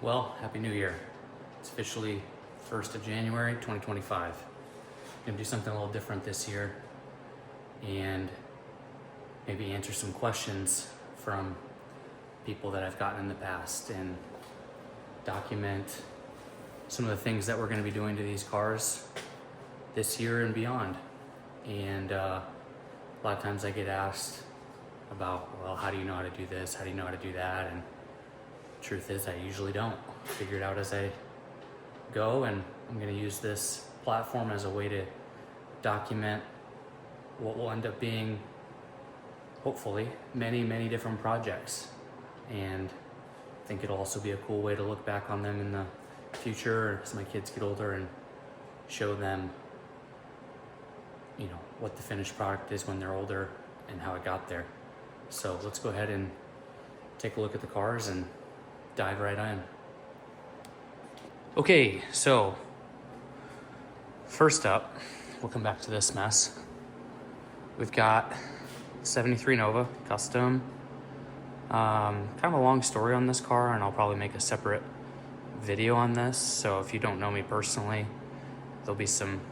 Well, Happy New Year. It's officially 1st of January, 2025. I'm gonna do something a little different this year and maybe answer some questions from people that I've gotten in the past and document some of the things that we're gonna be doing to these cars this year and beyond. And a lot of times I get asked about, well, how do you know how to do this? How do you know how to do that? And truth is, I usually don't. Figure it out as I go, and I'm gonna use this platform as a way to document what will end up being, hopefully, many, many different projects. And I think it'll also be a cool way to look back on them in the future as my kids get older and show them, you know, what the finished product is when they're older and how it got there. So let's go ahead and take a look at the cars and dive right in. Okay, so first up, we'll come back to this mess. We've got 73 Nova Custom. Kind of a long story on this car, and I'll probably make a separate video on this. So if you don't know me personally, there'll be some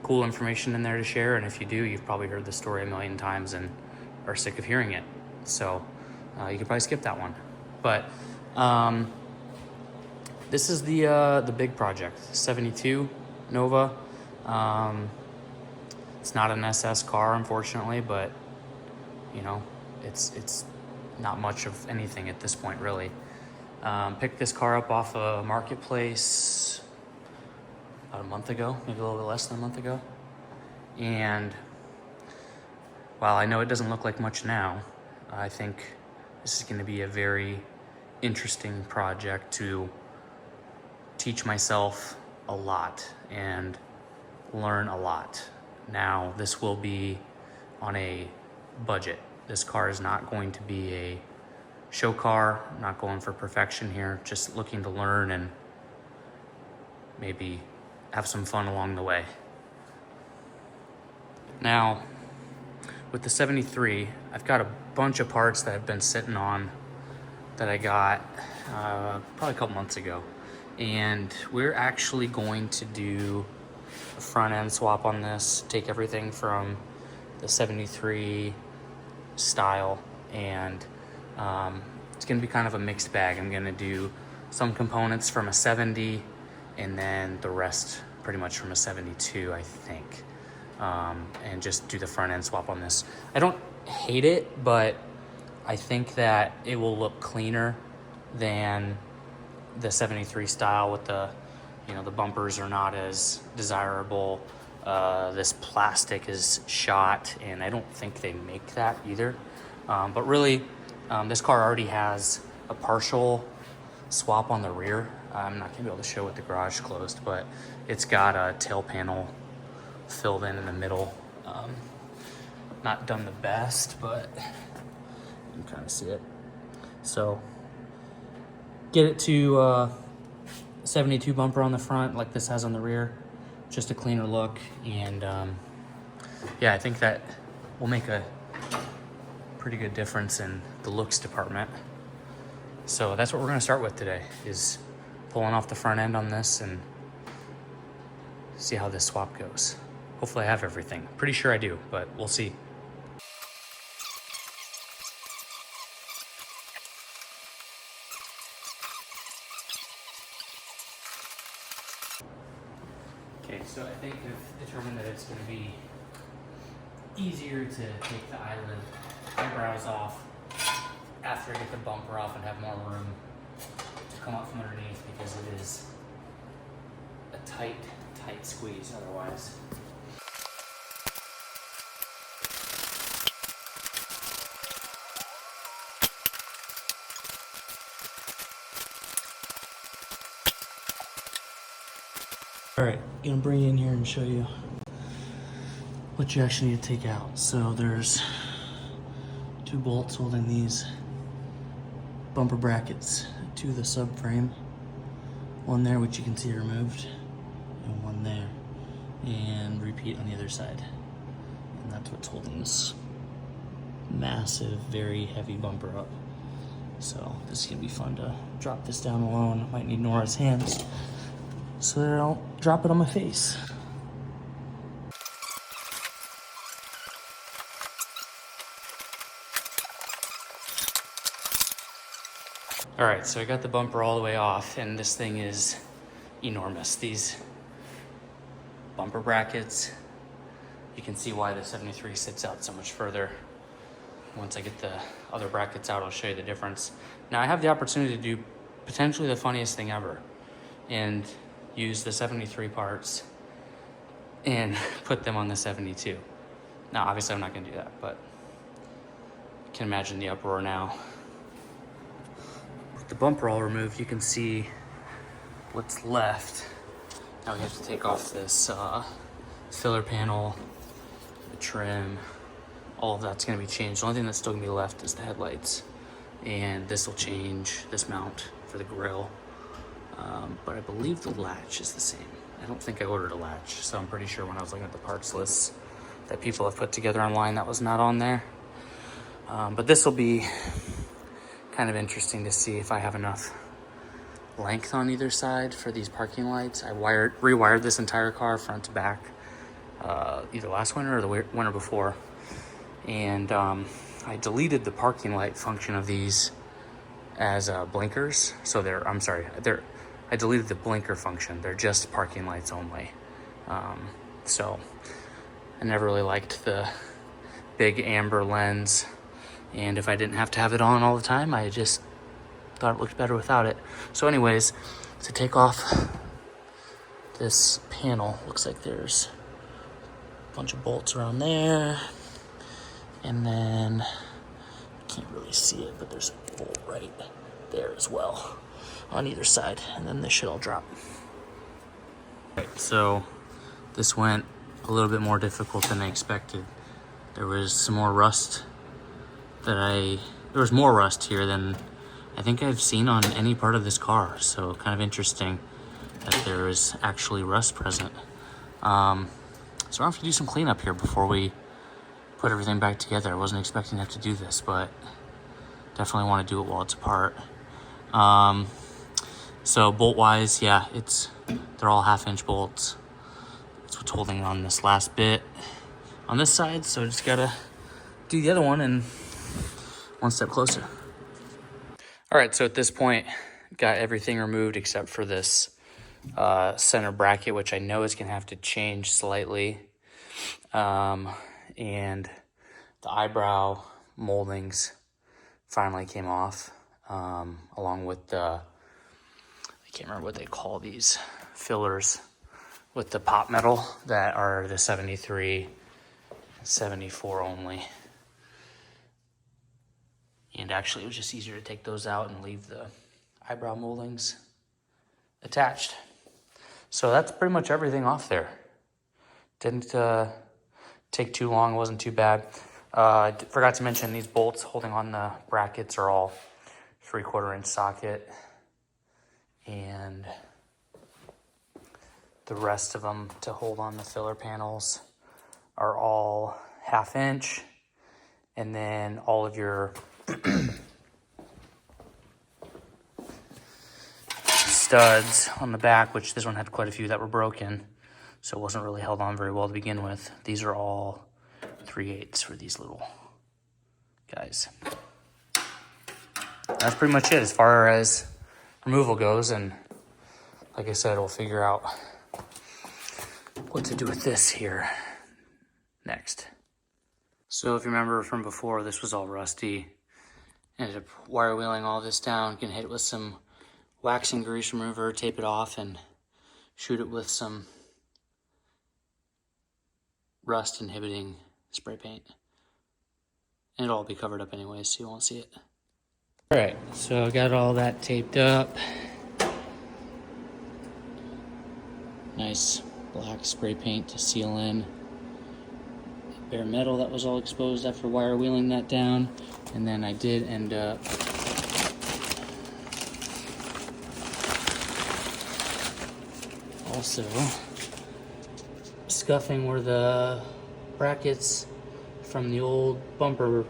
cool information in there to share. And if you do, you've probably heard the story a million times and are sick of hearing it. So you could probably skip that one. But this is the big project, 72 Nova. It's not an SS car, unfortunately, but you know, it's not much of anything at this point, really. Picked this car up off a marketplace about a month ago, maybe a little bit less than a month ago. And while I know it doesn't look like much now, I think this is going to be a very interesting project to teach myself a lot and learn a lot. Now, this will be on a budget. This car is not going to be a show car. I'm not going for perfection here, just looking to learn and maybe have some fun along the way. Now, with the 73, I've got a bunch of parts that I've been sitting on that I got probably a couple months ago. And we're actually going to do a front end swap on this, take everything from the 73 style, and it's gonna be kind of a mixed bag. I'm gonna do some components from a 70 and then the rest pretty much from a 72, I think. And just do the front end swap on this. I don't hate it, but I think that it will look cleaner than the 73 style with the, you know, the bumpers are not as desirable. This plastic is shot, and I don't think they make that either. But really, this car already has a partial swap on the rear. I'm not gonna be able to show with the garage closed, but it's got a tail panel filled in the middle. Not done the best, but you can kind of see it. So get it to 72 bumper on the front like this has on the rear, just a cleaner look. And yeah, I think that will make a pretty good difference in the looks department. So that's what we're gonna start with today, is pulling off the front end on this and see how this swap goes. Hopefully I have everything. Pretty sure I do, but we'll see. Okay, so I think I've determined that it's going to be easier to take the eyebrows off after I get the bumper off and have more room to come up from underneath, because it is a tight squeeze otherwise. All right, gonna bring you in here and show you what you actually need to take out. So there's 2 bolts holding these bumper brackets to the subframe. One there, which you can see removed, and one there. And repeat on the other side. And that's what's holding this massive, very heavy bumper up. So this is gonna be fun to drop this down alone. Might need Nora's hands so that I don't drop it on my face. All right, so I got the bumper all the way off, and this thing is enormous. These bumper brackets, you can see why the 73 sits out so much further. Once I get the other brackets out, I'll show you the difference. Now I have the opportunity to do potentially the funniest thing ever and use the 73 parts and put them on the 72. Now, obviously I'm not gonna do that, but you can imagine the uproar now. With the bumper all removed, you can see what's left. Now we have to take off this filler panel, the trim, all of that's gonna be changed. The only thing that's still gonna be left is the headlights. And this will change, this mount for the grille. But I believe the latch is the same. I don't think I ordered a latch, so I'm pretty sure when I was looking at the parts lists that people have put together online, that was not on there. But this will be kind of interesting to see if I have enough length on either side for these parking lights. I rewired this entire car front to back, either last winter or the winter before. And I deleted the parking light function of these as blinkers. So I deleted the blinker function. They're just parking lights only. So I never really liked the big amber lens. And if I didn't have to have it on all the time, I just thought it looked better without it. So anyways, to take off this panel, looks like there's a bunch of bolts around there. And then, can't really see it, but there's a bolt right there as well on either side. And then this should all drop. Right, so this went a little bit more difficult than I expected. There was some more rust there was more rust here than I think I've seen on any part of this car. So kind of interesting that there is actually rust present. So I'll have to do some cleanup here before we put everything back together. I wasn't expecting to have to do this, but definitely want to do it while it's apart. So bolt wise, yeah, they're all 1/2-inch bolts. That's what's holding on this last bit on this side. So just gotta do the other one and one step closer. All right, so at this point, got everything removed except for this center bracket, which I know is gonna have to change slightly. And the eyebrow moldings finally came off, along with I can't remember what they call these fillers with the pop metal that are the 73, 74 only. And actually it was just easier to take those out and leave the eyebrow moldings attached. So that's pretty much everything off there. Didn't take too long, it wasn't too bad. I forgot to mention these bolts holding on the brackets are all 3/4-inch socket. And the rest of them to hold on the filler panels are all 1/2-inch. And then all of your studs on the back, which this one had quite a few that were broken, so it wasn't really held on very well to begin with. These are all 3/8 for these little guys. That's pretty much it as far as removal goes, and like I said, we'll figure out what to do with this here next. So if you remember from before, this was all rusty. Ended up wire wheeling all this down, gonna hit it with some wax and grease remover, tape it off, and shoot it with some rust inhibiting spray paint. And it'll all be covered up anyway, so you won't see it. All right, so I got all that taped up. Nice black spray paint to seal in bare metal that was all exposed after wire wheeling that down. And then I did end up also scuffing where the brackets from the old bumper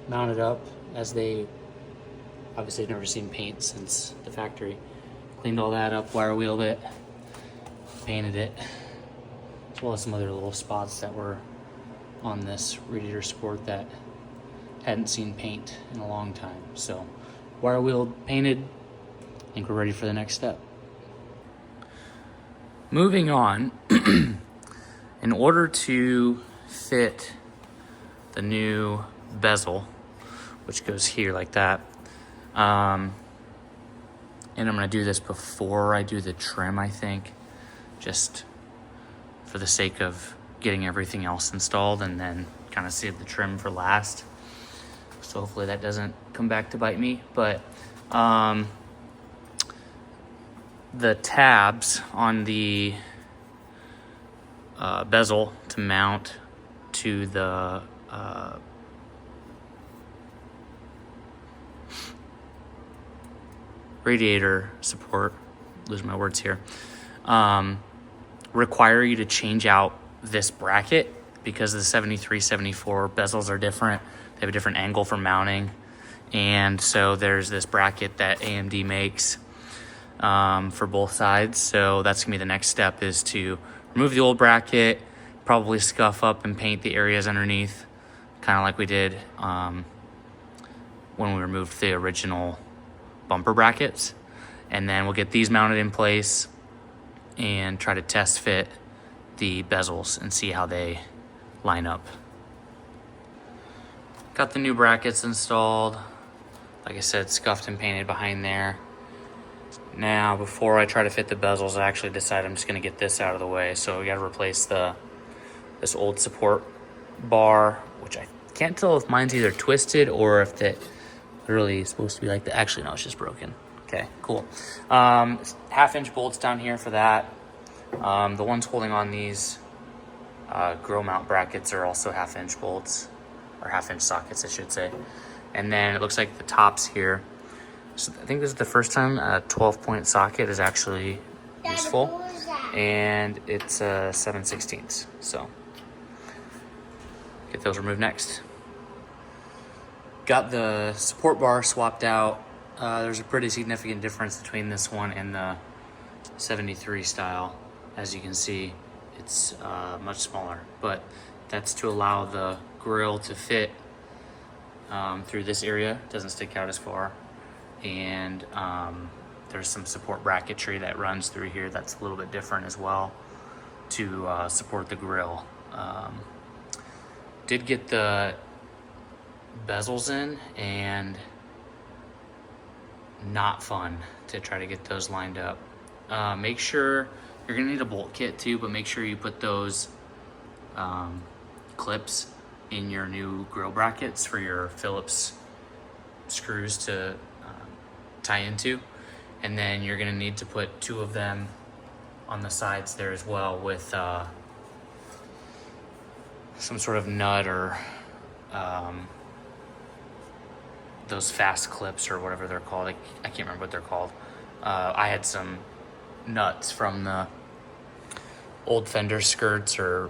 mounted up as they Obviously I've never seen paint since the factory. Cleaned all that up, wire wheeled it, painted it, as well as some other little spots that were on this Radiator Sport that hadn't seen paint in a long time. So wire wheeled, painted, I think we're ready for the next step. Moving on, in order to fit the new bezel, which goes here like that, and I'm gonna do this before I do the trim, I think, just for the sake of getting everything else installed, and then kind of save the trim for last. So hopefully that doesn't come back to bite me. But the tabs on the bezel to mount to the radiator support, losing my words here, require you to change out this bracket because the 73, 74 bezels are different. They have a different angle for mounting. And so there's this bracket that AMD makes for both sides. So that's gonna be the next step, is to remove the old bracket, probably scuff up and paint the areas underneath, kind of like we did when we removed the original bumper brackets. And then we'll get these mounted in place and try to test fit the bezels and see how they line up. Got the new brackets installed. Like I said, scuffed and painted behind there. Now, before I try to fit the bezels, I actually decided I'm just gonna get this out of the way. So we gotta replace this old support bar, which I can't tell if mine's either twisted or if that literally is supposed to be like that. Actually, no, it's just broken. Okay, cool. 1/2-inch bolts down here for that. The ones holding on these grill mount brackets are also 1/2-inch bolts, or 1/2-inch sockets, I should say. And then it looks like the tops here. So I think this is the first time a 12-point socket is actually useful, and it's 7/16. So get those removed next. Got the support bar swapped out. There's a pretty significant difference between this one and the 73 style. As you can see, it's much smaller, but that's to allow the grill to fit through this area. It doesn't stick out as far. And there's some support bracketry that runs through here that's a little bit different as well to support the grill. Did get the bezels in, and not fun to try to get those lined up. Make sure, you're gonna need a bolt kit too, but make sure you put those clips in your new grill brackets for your Phillips screws to tie into. And then you're gonna need to put 2 of them on the sides there as well with some sort of nut or those fast clips or whatever they're called. I can't remember what they're called. I had some nuts from the old Fender skirts, or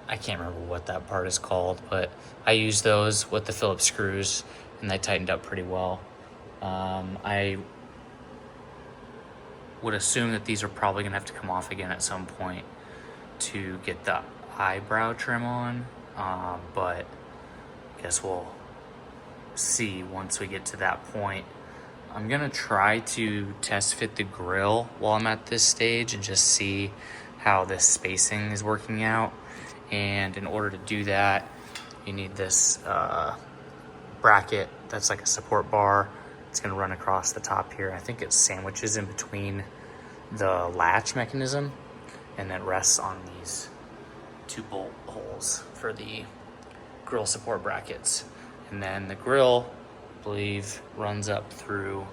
I can't remember what that part is called, but I used those with the Phillips screws and they tightened up pretty well. I would assume that these are probably gonna have to come off again at some point to get the eyebrow trim on, but I guess we'll see once we get to that point. I'm gonna try to test fit the grill while I'm at this stage and just see how this spacing is working out. And in order to do that, you need this bracket that's like a support bar. It's gonna run across the top here. I think it sandwiches in between the latch mechanism, and then rests on these 2 bolt holes for the grill support brackets. And then the grill, I believe, runs up through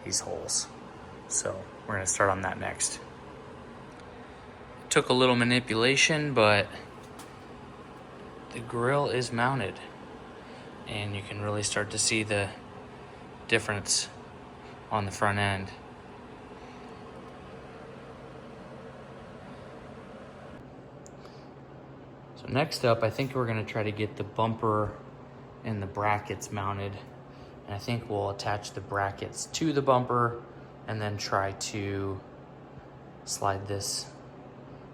these holes. So we're gonna start on that next. Took a little manipulation, but the grill is mounted, and you can really start to see the difference on the front end. So next up, I think we're gonna try to get the bumper and the brackets mounted And I think we'll attach the brackets to the bumper and then try to slide this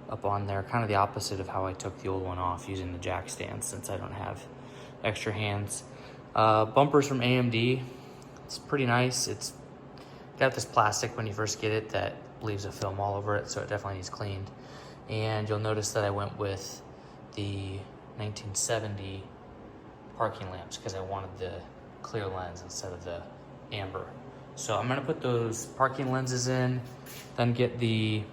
up on there, kind of the opposite of how I took the old one off, using the jack stand since I don't have extra hands. Bumpers from AMD, it's pretty nice. It's got this plastic when you first get it that leaves a film all over it, so it definitely needs cleaned. And you'll notice that I went with the 1970 parking lamps because I wanted the clear lens instead of the amber. So I'm gonna put those parking lenses in, then get the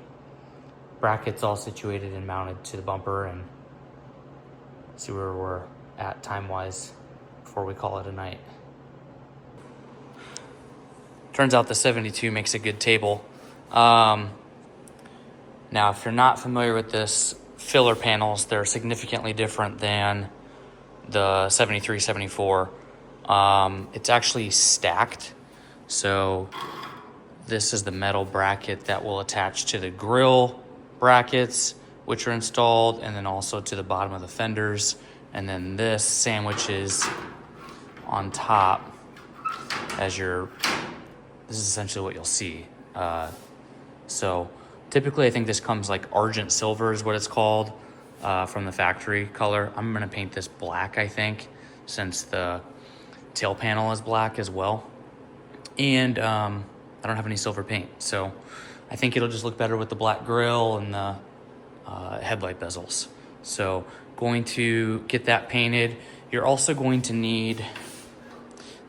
brackets all situated and mounted to the bumper, and see where we're at time-wise before we call it a night. Turns out the 72 makes a good table. Now, if you're not familiar with this, filler panels, they're significantly different than the 73, 74. It's actually stacked. So this is the metal bracket that will attach to the grill brackets, which are installed, and then also to the bottom of the fenders. And then this sandwiches on top as your, this is essentially what you'll see. So typically I think this comes like argent silver is what it's called, from the factory color. I'm gonna paint this black, I think, since the tail panel is black as well. And I don't have any silver paint, so I think it'll just look better with the black grill and the headlight bezels. So going to get that painted. You're also going to need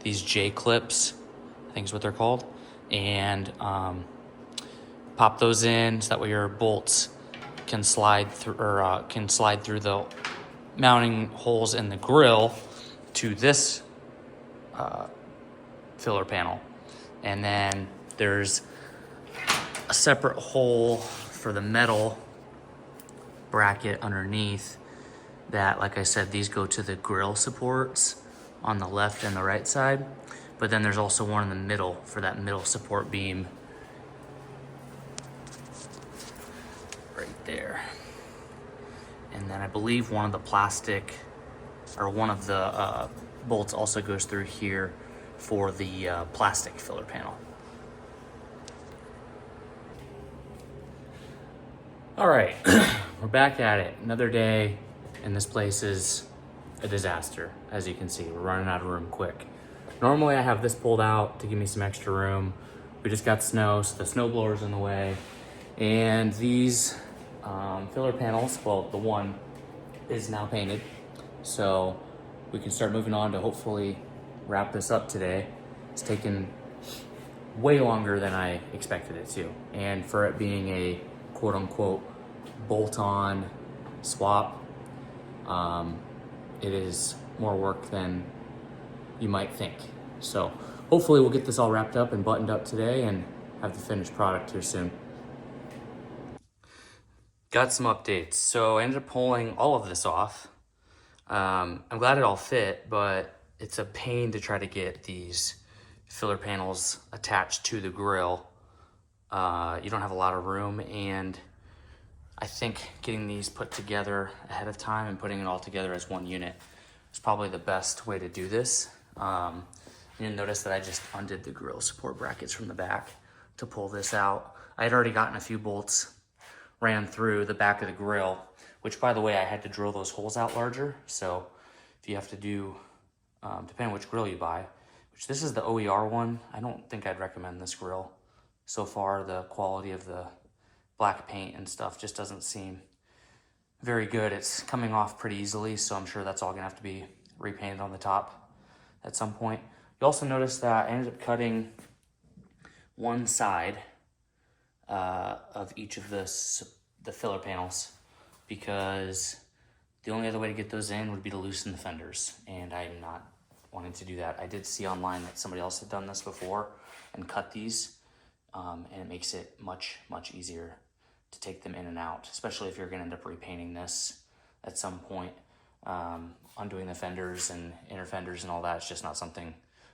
these J clips, I think is what they're called, and pop those in so that way your bolts can slide through, or can slide through the mounting holes in the grill to this filler panel. And then there's a separate hole for the metal bracket underneath that, like I said, these go to the grill supports on the left and the right side. But then there's also one in the middle for that middle support beam right there. And then I believe one of the plastic, or one of the bolts also goes through here for the plastic filler panel. All right, we're back at it. Another day, and this place is a disaster. As you can see, we're running out of room quick. Normally I have this pulled out to give me some extra room. We just got snow, so the snow blower's in the way. And these filler panels, well, the one is now painted. So we can start moving on to hopefully wrap this up today. It's taken way longer than I expected it to. And for it being a quote unquote bolt-on swap, it is more work than you might think. So hopefully we'll get this all wrapped up and buttoned up today and have the finished product here soon. Got some updates. So I ended up pulling all of this off. I'm glad it all fit, but it's a pain to try to get these filler panels attached to the grill. You don't have a lot of room, and I think getting these put together ahead of time and putting it all together as one unit is probably the best way to do this. You'll notice that I just undid the grill support brackets from the back to pull this out. I had already gotten a few bolts ran through the back of the grill, which, by the way, I had to drill those holes out larger. So if you have to do, depending on which grill you buy, which this is the OER one. I don't think I'd recommend this grill. So far, the quality of the black paint and stuff just doesn't seem very good. It's coming off pretty easily, so I'm sure that's all gonna have to be repainted on the top at some point. You also notice that I ended up cutting one side of each of the filler panels, because the only other way to get those in would be to loosen the fenders, and I'm not wanting to do that. I did see online that somebody else had done this before and cut these, and it makes it much easier to take them in and out, especially if you're gonna end up repainting this at some point. Undoing the fenders and inner fenders and all that is just not something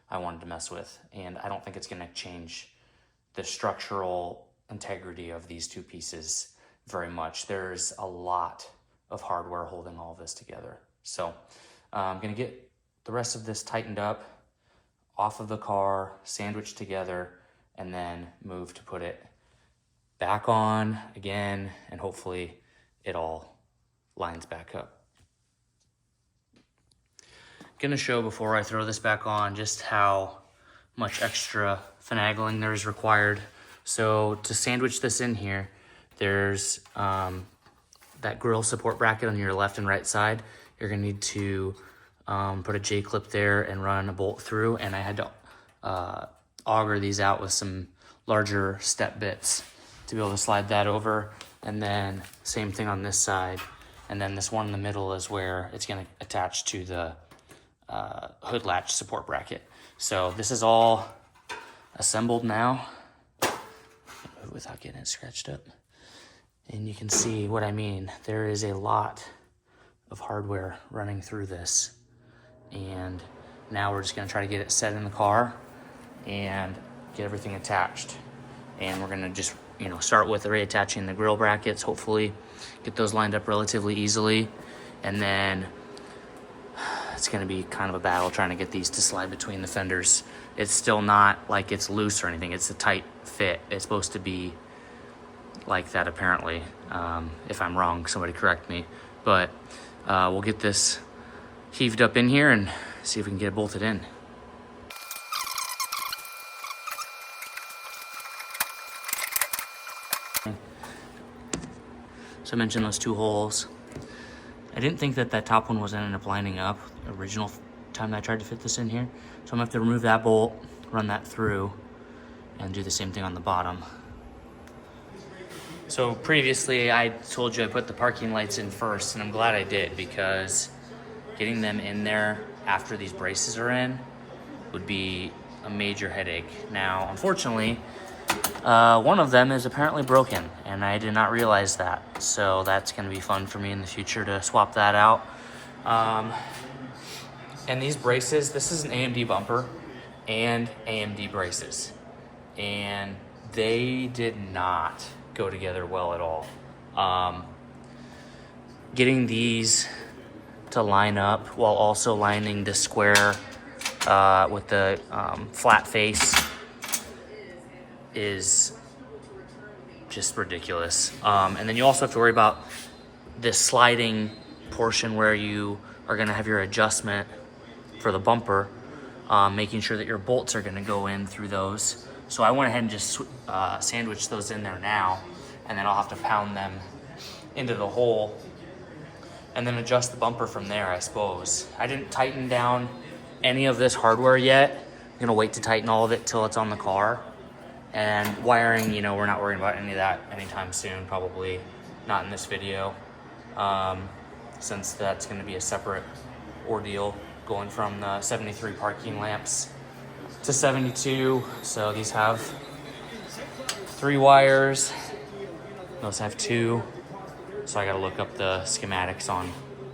I wanted to mess with, and I don't think it's gonna change the structural integrity of these two pieces very much. There's a lot of hardware holding all of this together. So I'm gonna get the rest of this tightened up off of the car, sandwiched together, and then move to put it back on again, and hopefully it all lines back up. Gonna show before I throw this back on just how much extra finagling there is required. So to sandwich this in here, there's that Grille support bracket on your left and right side. You're gonna need to put a J-clip there and run a bolt through, and I had to auger these out with some larger step bits to be able to slide that over. And then same thing on this side, and then this one in the middle is where it's gonna attach to the hood latch support bracket. So this is all assembled now without getting it scratched up, and you can see what I mean. There is a lot of hardware running through this, and now we're just gonna try to get it set in the car and get everything attached. And we're gonna just, you know, start with reattaching the grill brackets, hopefully get those lined up relatively easily, and then it's gonna be kind of a battle trying to get these to slide between the fenders. It's still not like it's loose or anything, it's a tight fit. It's supposed to be like that apparently. If I'm wrong, somebody correct me. But we'll get this heaved up in here and see if we can get it bolted in. So I mentioned those two holes. I didn't think that that top one was gonna end up lining up the original time that I tried to fit this in here. So I'm gonna have to remove that bolt, run that through, and do the same thing on the bottom. So previously I told you I put the parking lights in first, and I'm glad I did, because getting them in there after these braces are in would be a major headache. Now, unfortunately, one of them is apparently broken, and I did not realize that. So that's gonna be fun for me in the future to swap that out. And these braces, this is an AMD bumper and AMD braces, and they did not go together well at all. Getting these to line up while also lining the square with the flat face is just ridiculous. And then you also have to worry about this sliding portion where you are gonna have your adjustment for the bumper, making sure that your bolts are gonna go in through those. So I went ahead and just sandwiched those in there now, and then I'll have to pound them into the hole and then adjust the bumper from there, I suppose. I didn't tighten down any of this hardware yet. I'm gonna wait to tighten all of it till it's on the car. And wiring, you know, we're not worrying about any of that anytime soon, probably not in this video, since that's gonna be a separate ordeal going from the 73 parking lamps to 72. So these have 3 wires, those have 2. So I gotta look up the schematics on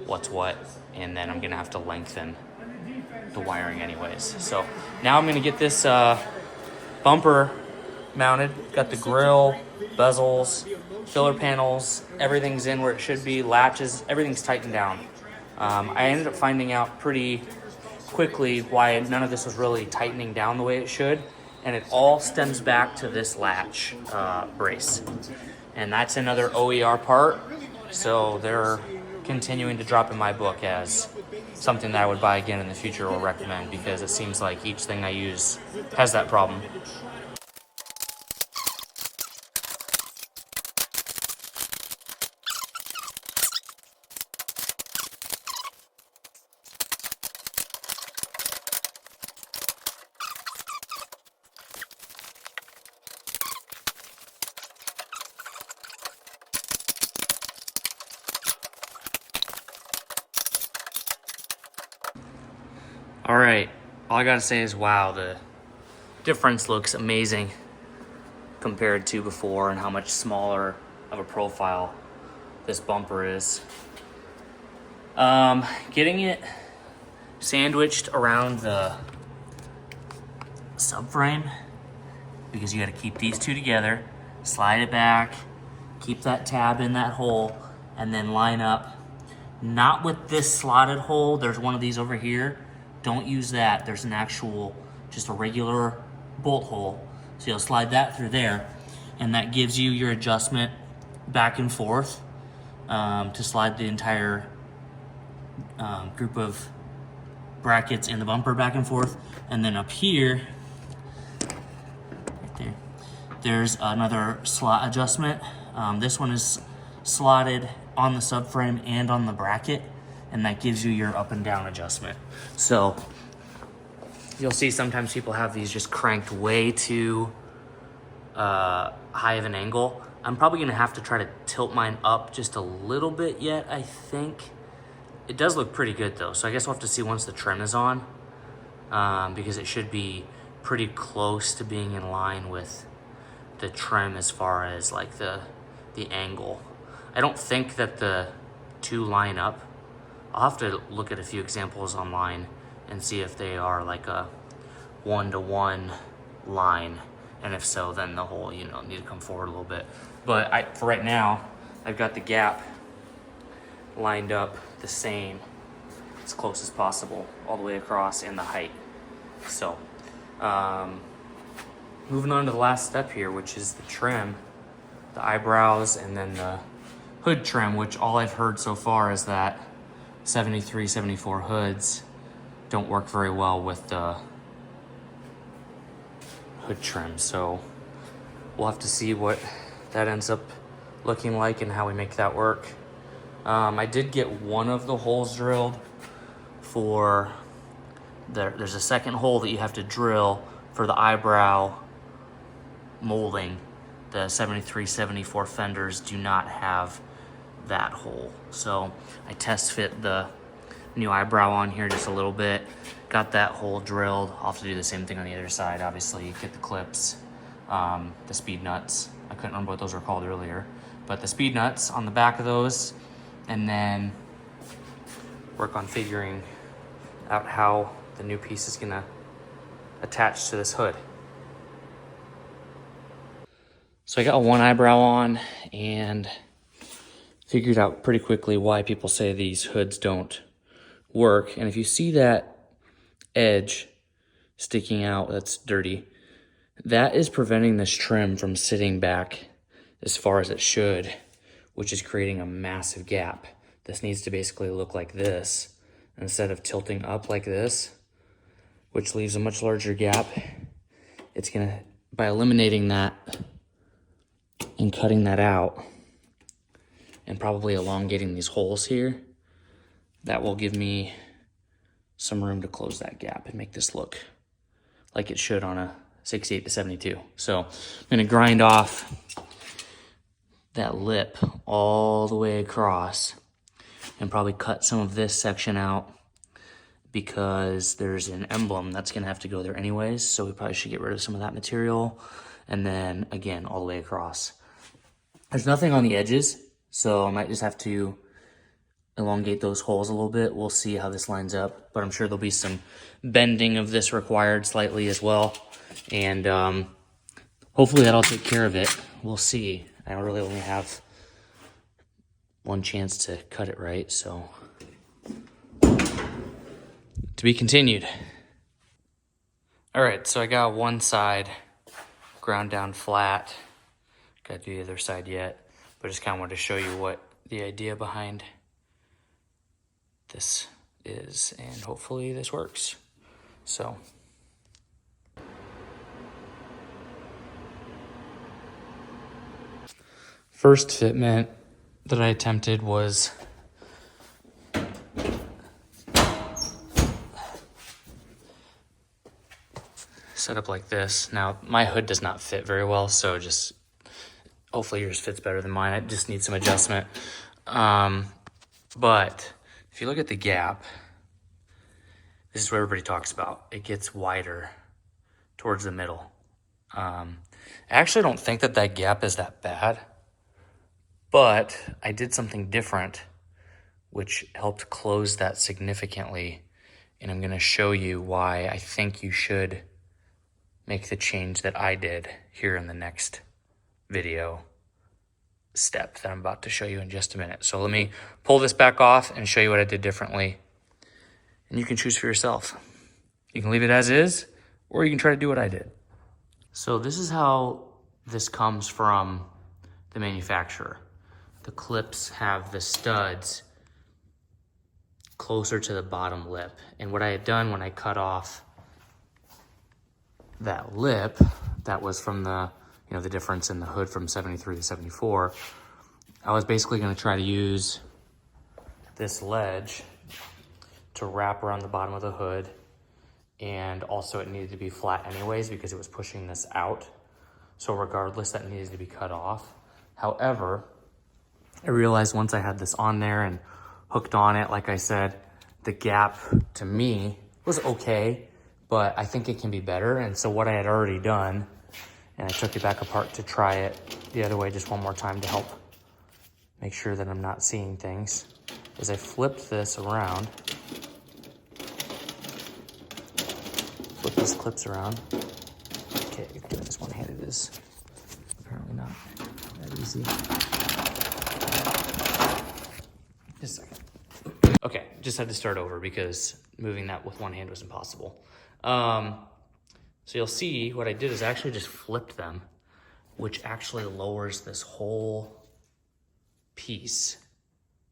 what's what, and then I'm gonna have to lengthen the wiring anyways. So now I'm gonna get this bumper mounted. Got the grill, bezels, filler panels, everything's in where it should be, latches, everything's tightened down. I ended up finding out pretty quickly why none of this was really tightening down the way it should, and it all stems back to this latch brace. And that's another OER part, so they're continuing to drop in my book as something that I would buy again in the future or recommend, because it seems like each thing I use has that problem. All right, all I gotta say is, wow, the difference looks amazing compared to before, and how much smaller of a profile this bumper is. Getting it sandwiched around the subframe, because you gotta keep these two together, slide it back, keep that tab in that hole, and then line up, not with this slotted hole. There's one of these over here. Don't use that. There's an actual just a regular bolt hole. So you'll slide that through there, and that gives you your adjustment back and forth to slide the entire group of brackets in the bumper back and forth. And then up here, right there, there's another slot adjustment. This one is slotted on the subframe and on the bracket, and that gives you your up and down adjustment. So you'll see sometimes people have these just cranked way too high of an angle. I'm probably gonna have to try to tilt mine up just a little bit yet, I think. It does look pretty good though, so I guess we'll have to see once the trim is on, because it should be pretty close to being in line with the trim as far as like the angle. I don't think that the two line up. I'll have to look at a few examples online and see if they are like a 1-to-1 line, and if so, then the hole, you know, need to come forward a little bit. But for right now, I've got the gap lined up the same, as close as possible, all the way across, and the height. So, moving on to the last step here, which is the trim, the eyebrows, and then the hood trim, which all I've heard so far is that 73, 74 hoods don't work very well with the hood trim. So we'll have to see what that ends up looking like and how we make that work. I did get one of the holes drilled for there's a second hole that you have to drill for the eyebrow molding. The 73, 74 Fenders do not have that hole. So I test fit the new eyebrow on here just a little bit, got that hole drilled. I'll have to do the same thing on the other side, obviously. Get the clips, the speed nuts. I couldn't remember what those were called earlier, but the speed nuts on the back of those, and then work on figuring out how the new piece is gonna attach to this hood. So I got one eyebrow on and figured out pretty quickly why people say these hoods don't work. And if you see that edge sticking out that's dirty, that is preventing this trim from sitting back as far as it should, which is creating a massive gap. This needs to basically look like this instead of tilting up like this, which leaves a much larger gap. It's gonna, by eliminating that and cutting that out and probably elongating these holes here, that will give me some room to close that gap and make this look like it should on a 68 to 72. So I'm gonna grind off that lip all the way across and probably cut some of this section out because there's an emblem that's gonna have to go there anyways. So we probably should get rid of some of that material. And then again, all the way across. There's nothing on the edges, so I might just have to elongate those holes a little bit. We'll see how this lines up, but I'm sure there'll be some bending of this required slightly as well. And hopefully that'll take care of it. We'll see. I really only have one chance to cut it right, so to be continued. All right, so I got one side ground down flat. Got to do the other side yet, but just kind of wanted to show you what the idea behind this is, and hopefully this works. So first fitment that I attempted was set up like this. Now my hood does not fit very well, so just hopefully yours fits better than mine. I just need some adjustment. But if you look at the gap, this is what everybody talks about. It gets wider towards the middle. I actually don't think that that gap is that bad, but I did something different which helped close that significantly, and I'm gonna show you why I think you should make the change that I did here in the next video step that I'm about to show you in just a minute. So let me pull this back off and show you what I did differently, and you can choose for yourself. You can leave it as is, or you can try to do what I did. So this is how this comes from the manufacturer. The clips have the studs closer to the bottom lip. And what I had done when I cut off that lip, that was from the, you know, the difference in the hood from 73 to 74, I was basically gonna try to use this ledge to wrap around the bottom of the hood. And also it needed to be flat anyways because it was pushing this out. So regardless, that needed to be cut off. However, I realized once I had this on there and hooked on it, like I said, the gap to me was okay, but I think it can be better. And so what I had already done, and I took it back apart to try it the other way just one more time to help make sure that I'm not seeing things, is I flipped this around. Flip these clips around. Okay, doing this one-handed is apparently not that easy. Just a second. Okay, just had to start over because moving that with one hand was impossible. So you'll see what I did is I actually just flipped them, which actually lowers this whole piece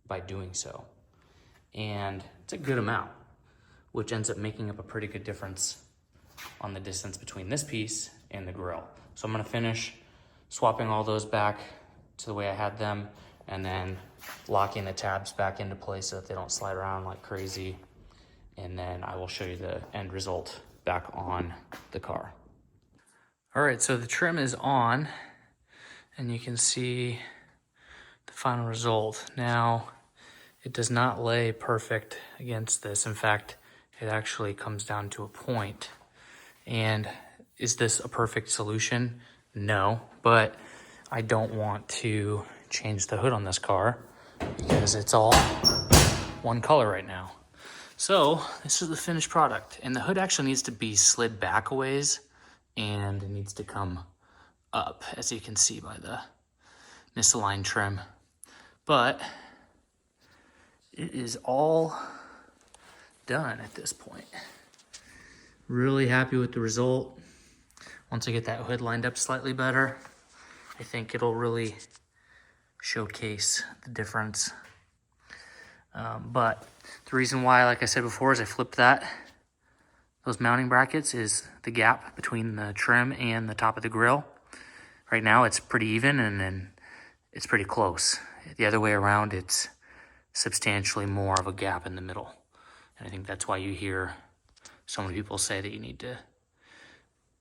by doing so. And it's a good amount, which ends up making up a pretty good difference on the distance between this piece and the grill. So I'm gonna finish swapping all those back to the way I had them, and then locking the tabs back into place so that they don't slide around like crazy. And then I will show you the end result back on the car. All right, so the trim is on and you can see the final result. Now, it does not lay perfect against this. In fact, it actually comes down to a point. And is this a perfect solution? No, but I don't want to change the hood on this car because it's all one color right now. So this is the finished product, and the hood actually needs to be slid back a ways and it needs to come up, as you can see by the misaligned trim. But it is all done at this point. Really happy with the result. Once I get that hood lined up slightly better, I think it'll really showcase the difference. But the reason why, like I said before, is I flipped those mounting brackets is the gap between the trim and the top of the grill. Right now it's pretty even, and then it's pretty close. The other way around, it's substantially more of a gap in the middle. And I think that's why you hear so many people say that you need to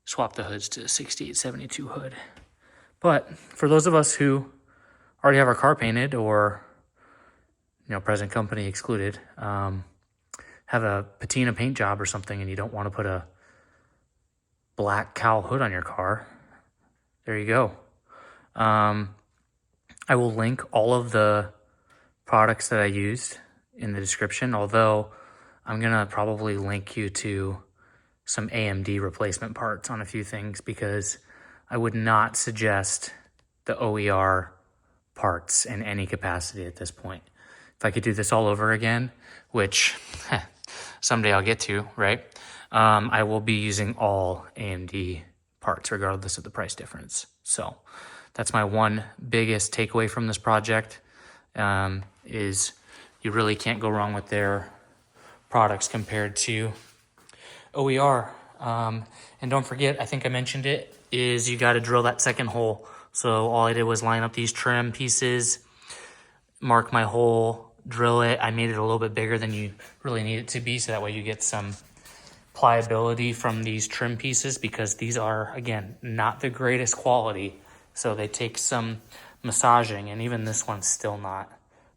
swap the hoods to 6872 hood. But for those of us who already have our car painted, or, you know, present company excluded, have a patina paint job or something and you don't want to put a black cowl hood on your car, there you go. I will link all of the products that I used in the description, although I'm gonna probably link you to some AMD replacement parts on a few things, because I would not suggest the OER parts in any capacity at this point. If I could do this all over again, which someday I'll get to, right? I will be using all AMD parts regardless of the price difference. So that's my one biggest takeaway from this project, is you really can't go wrong with their products compared to OER. And don't forget, I think I mentioned it, is you got to drill that second hole. So all I did was line up these trim pieces, mark my hole, drill it. I made it a little bit bigger than you really need it to be, so that way you get some pliability from these trim pieces, because these are, again, not the greatest quality. So they take some massaging, and even this one's still not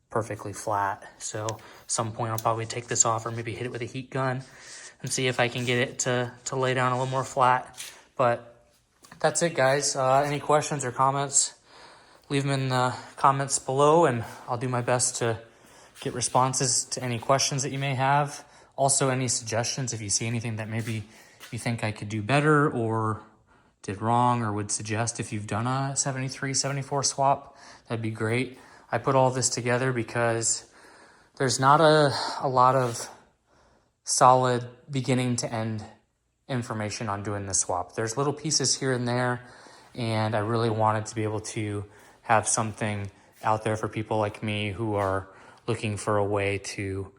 perfectly flat. So at some point I'll probably take this off, or maybe hit it with a heat gun and see if I can get it to lay down a little more flat. But that's it, guys. Any questions or comments, leave them in the comments below, and I'll do my best to get responses to any questions that you may have. Also, any suggestions, if you see anything that maybe you think I could do better or did wrong, or would suggest if you've done a 73, 74 swap, that'd be great. I put all this together because there's not a lot of solid beginning to end information on doing the swap. There's little pieces here and there, and I really wanted to be able to have something out there for people like me who are looking for a way to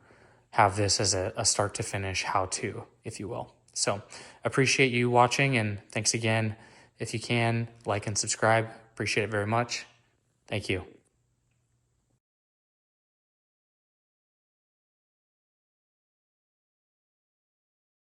have this as a start to finish how-to, if you will. So appreciate you watching, and thanks again. If you can, like and subscribe. Appreciate it very much. Thank you.